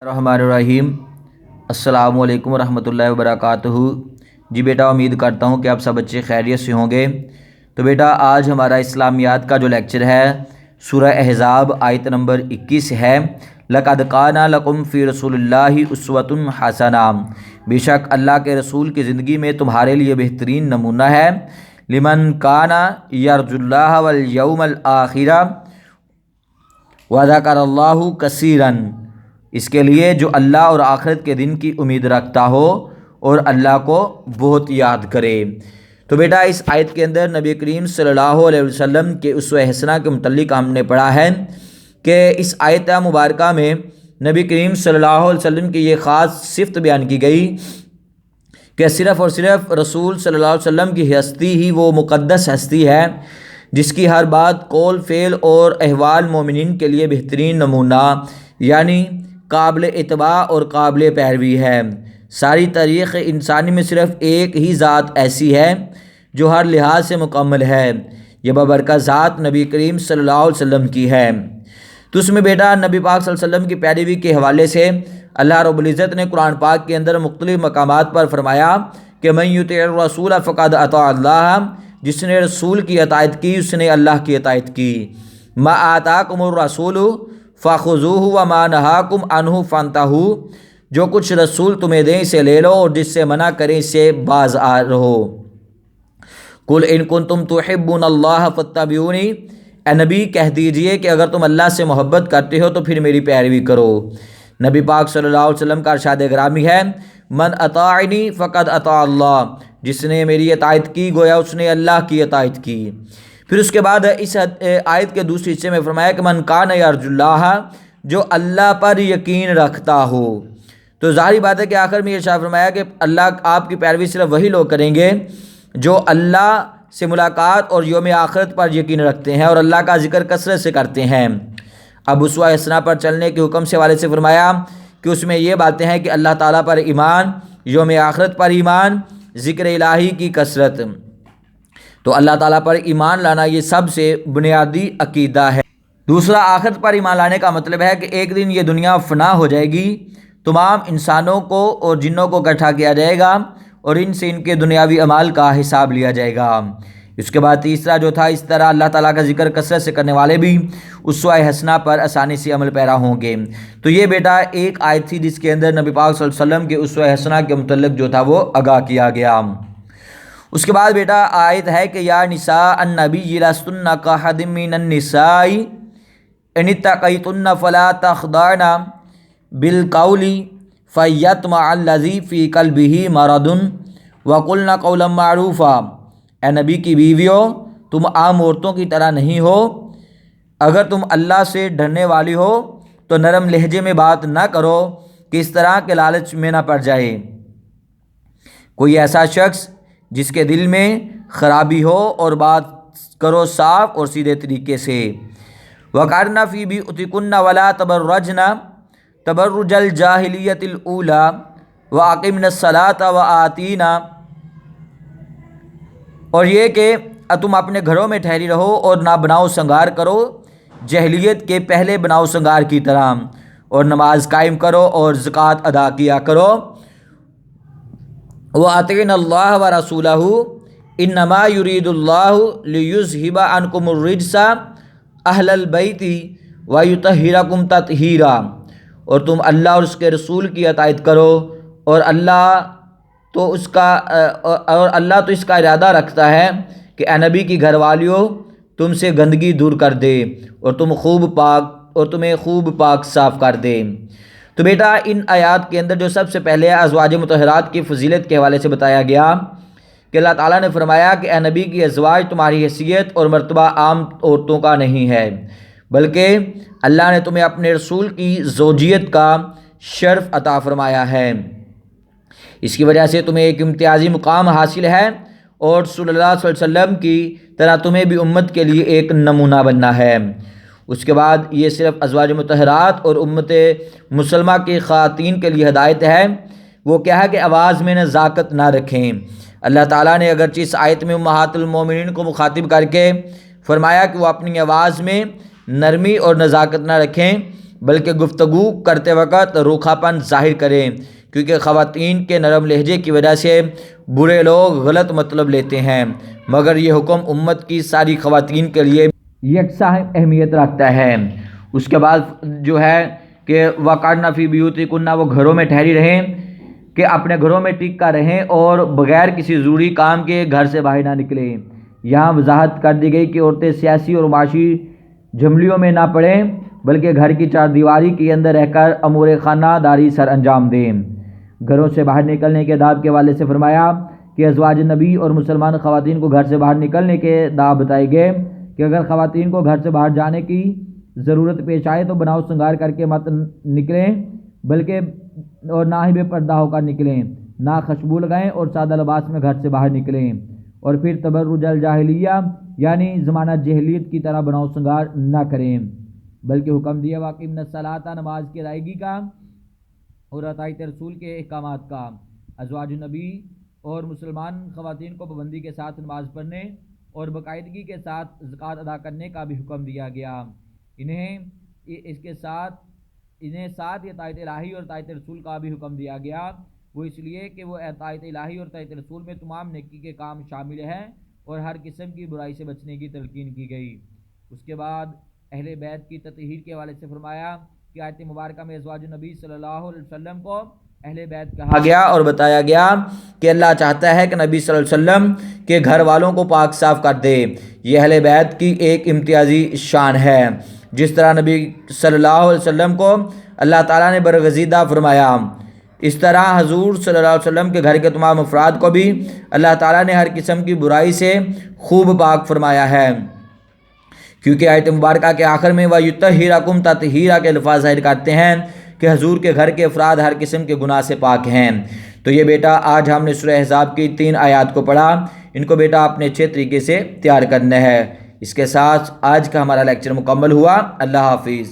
الرحمن الرحیم۔ السلام علیکم ورحمۃ اللہ وبرکاتہ۔ جی بیٹا، امید کرتا ہوں کہ آپ سب بچے خیریت سے ہوں گے۔ تو بیٹا آج ہمارا اسلامیات کا جو لیکچر ہے سورہ احزاب آیت نمبر 21 ہے۔ لَقَدْ كَانَ لَكُمْ فِي رَسُولِ اللَّهِ أُسْوَةٌ حَسَنَةٌ، بے شک اللہ کے رسول کی زندگی میں تمہارے لیے بہترین نمونہ ہے۔ لِمَنْ كَانَ يَرْجُو اللَّهَ وَالْيَوْمَ الْآخِرَ وَذَكَرَ اللَّهَ كَثِيرًا، اس کے لیے جو اللہ اور آخرت کے دن کی امید رکھتا ہو اور اللہ کو بہت یاد کرے۔ تو بیٹا اس آیت کے اندر نبی کریم صلی اللہ علیہ وسلم کے اسوہ حسنہ کے متعلق ہم نے پڑھا ہے کہ اس آیت مبارکہ میں نبی کریم صلی اللہ علیہ وسلم کی یہ خاص صفت بیان کی گئی کہ صرف اور صرف رسول صلی اللہ علیہ وسلم کی ہستی ہی وہ مقدس ہستی ہے جس کی ہر بات، قول، فعل اور احوال مومنین کے لیے بہترین نمونہ یعنی قابل اتباع اور قابل پیروی ہے۔ ساری تاریخ انسانی میں صرف ایک ہی ذات ایسی ہے جو ہر لحاظ سے مکمل ہے، یہ بابرکت ذات نبی کریم صلی اللہ علیہ وسلم کی ہے۔ تو اس میں بیٹا نبی پاک صلی اللہ علیہ وسلم کی پیروی کے حوالے سے اللہ رب العزت نے قرآن پاک کے اندر مختلف مقامات پر فرمایا کہ من یطع الرسول فقد اطاع اللہ، جس نے رسول کی اطاعت کی اس نے اللہ کی اطاعت کی۔ ما آتاکم الرسول فخذوہ وما نہاکم عنہ فانتہوا، جو کچھ رسول تمہیں دیں اسے لے لو اور جس سے منع کریں اس سے باز رہو۔ قل ان کنتم تحبون اللہ فاتبعونی، اے نبی کہہ دیجئے کہ اگر تم اللہ سے محبت کرتے ہو تو پھر میری پیروی کرو۔ نبی پاک صلی اللہ علیہ وسلم کا ارشاد گرامی ہے من اطاعنی فقد اطاع اللہ، جس نے میری اطاعت کی گویا اس نے اللہ کی اطاعت کی۔ پھر اس کے بعد اس آیت کے دوسرے حصے میں فرمایا کہ من کان یرجو اللہ، جو اللہ پر یقین رکھتا ہو۔ تو ظاہری بات ہے کہ آخر میں یہ ارشاد فرمایا کہ اللہ آپ کی پیروی صرف وہی لوگ کریں گے جو اللہ سے ملاقات اور یوم آخرت پر یقین رکھتے ہیں اور اللہ کا ذکر کثرت سے کرتے ہیں۔ اب اسوہ حسنہ پر چلنے کے حکم سے حوالے سے فرمایا کہ اس میں یہ باتیں ہیں کہ اللہ تعالیٰ پر ایمان، یوم آخرت پر ایمان، ذکر الہی کی کثرت۔ تو اللہ تعالیٰ پر ایمان لانا یہ سب سے بنیادی عقیدہ ہے۔ دوسرا، آخرت پر ایمان لانے کا مطلب ہے کہ ایک دن یہ دنیا فنا ہو جائے گی، تمام انسانوں کو اور جنوں کو اکٹھا کیا جائے گا اور ان سے ان کے دنیاوی اعمال کا حساب لیا جائے گا۔ اس کے بعد تیسرا جو تھا، اس طرح اللہ تعالیٰ کا ذکر کثرت سے کرنے والے بھی اسوہ حسنہ پر آسانی سے عمل پیرا ہوں گے۔ تو یہ بیٹا ایک آیت تھی جس کے اندر نبی پاک صلی اللہ علیہ وسلم کے اسوہ حسنہ کے متعلق جو تھا وہ آگاہ کیا گیا۔ اس کے بعد بیٹا آیت ہے کہ یا نساء النبی لستن کاحد من النساء ان اتقیتن فلا تخضعن بالقول فیطمع الذی فی قلبہ مرض وقلن قولا معروفا، اے نبی کی بیویوں تم عام عورتوں کی طرح نہیں ہو، اگر تم اللہ سے ڈرنے والی ہو تو نرم لہجے میں بات نہ کرو کہ اس طرح کے لالچ میں نہ پڑ جائے کوئی ایسا شخص جس کے دل میں خرابی ہو، اور بات کرو صاف اور سیدھے طریقے سے۔ وَقَرْنَ فِي بِيُوتِكُنَّ وَلَا تَبَرَّجْنَ تَبَرُّجَ الْجَاهِلِيَّةِ الْأُولَى وَأَقِمْنَ الصَّلَاةَ وَآتِينَ، اور یہ کہ تم اپنے گھروں میں ٹھہری رہو اور نہ بناؤ سنگار کرو جاہلیت کے پہلے بناؤ سنگار کی طرح، اور نماز قائم کرو اور زکوٰۃ ادا کیا کرو۔ وَأَطِعْنَ اللَّهَ وَرَسُولَهُ إِنَّمَا يُرِيدُ اللَّهُ لِيُذْهِبَ عَنْكُمُ الرِّجْسَ أَهْلَ الْبَيْتِ وَيُطَهِّرَكُمْ تَطْهِيرًا، اور تم اللہ اور اس کے رسول کی اطاعت کرو اور اللہ تو اس کا ارادہ رکھتا ہے کہ اے نبی کی گھر والیوں تم سے گندگی دور کر دے اور تمہیں خوب پاک صاف کر دے۔ تو بیٹا ان آیات کے اندر جو سب سے پہلے ازواج مطہرات کی فضیلت کے حوالے سے بتایا گیا کہ اللہ تعالیٰ نے فرمایا کہ اے نبی کی ازواج تمہاری حیثیت اور مرتبہ عام عورتوں کا نہیں ہے، بلکہ اللہ نے تمہیں اپنے رسول کی زوجیت کا شرف عطا فرمایا ہے، اس کی وجہ سے تمہیں ایک امتیازی مقام حاصل ہے اور صلی اللہ علیہ وسلم کی طرح تمہیں بھی امت کے لیے ایک نمونہ بننا ہے۔ اس کے بعد یہ صرف ازواج مطہرات اور امت مسلمہ کی خواتین کے لیے ہدایت ہے، وہ کیا ہے کہ آواز میں نزاکت نہ رکھیں۔ اللہ تعالیٰ نے اگرچہ اس آیت میں امہات المومنین کو مخاطب کر کے فرمایا کہ وہ اپنی آواز میں نرمی اور نزاکت نہ رکھیں، بلکہ گفتگو کرتے وقت روکھاپن ظاہر کریں، کیونکہ خواتین کے نرم لہجے کی وجہ سے برے لوگ غلط مطلب لیتے ہیں، مگر یہ حکم امت کی ساری خواتین کے لیے یکساں اہمیت رکھتا ہے۔ اس کے بعد جو ہے کہ وَقَرْنَ فِي بِيُوتِكُنَّ، وہ گھروں میں ٹھہری رہیں، کہ اپنے گھروں میں ٹک کر رہیں اور بغیر کسی ضروری کام کے گھر سے باہر نہ نکلیں۔ یہاں وضاحت کر دی گئی کہ عورتیں سیاسی اور معاشی جھمیلیوں میں نہ پڑیں، بلکہ گھر کی چار دیواری کے اندر رہ کر امور خانہ داری سر انجام دیں۔ گھروں سے باہر نکلنے کے آداب کے حوالے سے فرمایا کہ ازواج نبی اور مسلمان خواتین کو گھر سے باہر نکلنے کے آداب بتائے گئے کہ اگر خواتین کو گھر سے باہر جانے کی ضرورت پیش آئے تو بناؤ سنگار کر کے مت نکلیں، بلکہ اور نہ ہی بے پردہ ہو کر نکلیں، نہ خوشبو لگائیں اور سادہ لباس میں گھر سے باہر نکلیں، اور پھر تبرج الجاہلیہ یعنی زمانہ جہلیت کی طرح بناؤ سنگار نہ کریں، بلکہ حکم دیا واقعی الصلاۃ، نماز کی ادائیگی کا اور اطاعت رسول کے احکامات کا۔ ازواج نبی اور مسلمان خواتین کو پابندی کے ساتھ نماز پڑھنے اور باقاعدگی کے ساتھ زکوٰۃ ادا کرنے کا بھی حکم دیا گیا۔ انہیں ساتھ اطاعت الہی اور اطاعت رسول کا بھی حکم دیا گیا، وہ اس لیے کہ وہ اطاعت الہی اور اطاعت رسول میں تمام نیکی کے کام شامل ہیں اور ہر قسم کی برائی سے بچنے کی تلقین کی گئی۔ اس کے بعد اہل بیت کی تطہیر کے حوالے سے فرمایا کہ آیت مبارکہ میں ازواج نبی صلی اللہ علیہ وسلم کو اہل بیت کہا گیا اور بتایا گیا کہ اللہ چاہتا ہے کہ نبی صلی اللہ علیہ وسلم کے گھر والوں کو پاک صاف کر دے۔ یہ اہل بیت کی ایک امتیازی شان ہے، جس طرح نبی صلی اللہ علیہ وسلم کو اللہ تعالیٰ نے برگزیدہ فرمایا، اس طرح حضور صلی اللہ علیہ وسلم کے گھر کے تمام افراد کو بھی اللہ تعالیٰ نے ہر قسم کی برائی سے خوب پاک فرمایا ہے، کیونکہ آیت مبارکہ کے آخر میں وَيُطَهِّرَكُمْ تَطْهِيرًا کے الفاظ ظاہر کرتے ہیں کہ حضور کے گھر کے افراد ہر قسم کے گناہ سے پاک ہیں۔ تو یہ بیٹا آج ہم نے سورہ احزاب کی 3 آیات کو پڑھا، ان کو بیٹا آپ نے اچھے طریقے سے تیار کرنا ہے۔ اس کے ساتھ آج کا ہمارا لیکچر مکمل ہوا۔ اللہ حافظ۔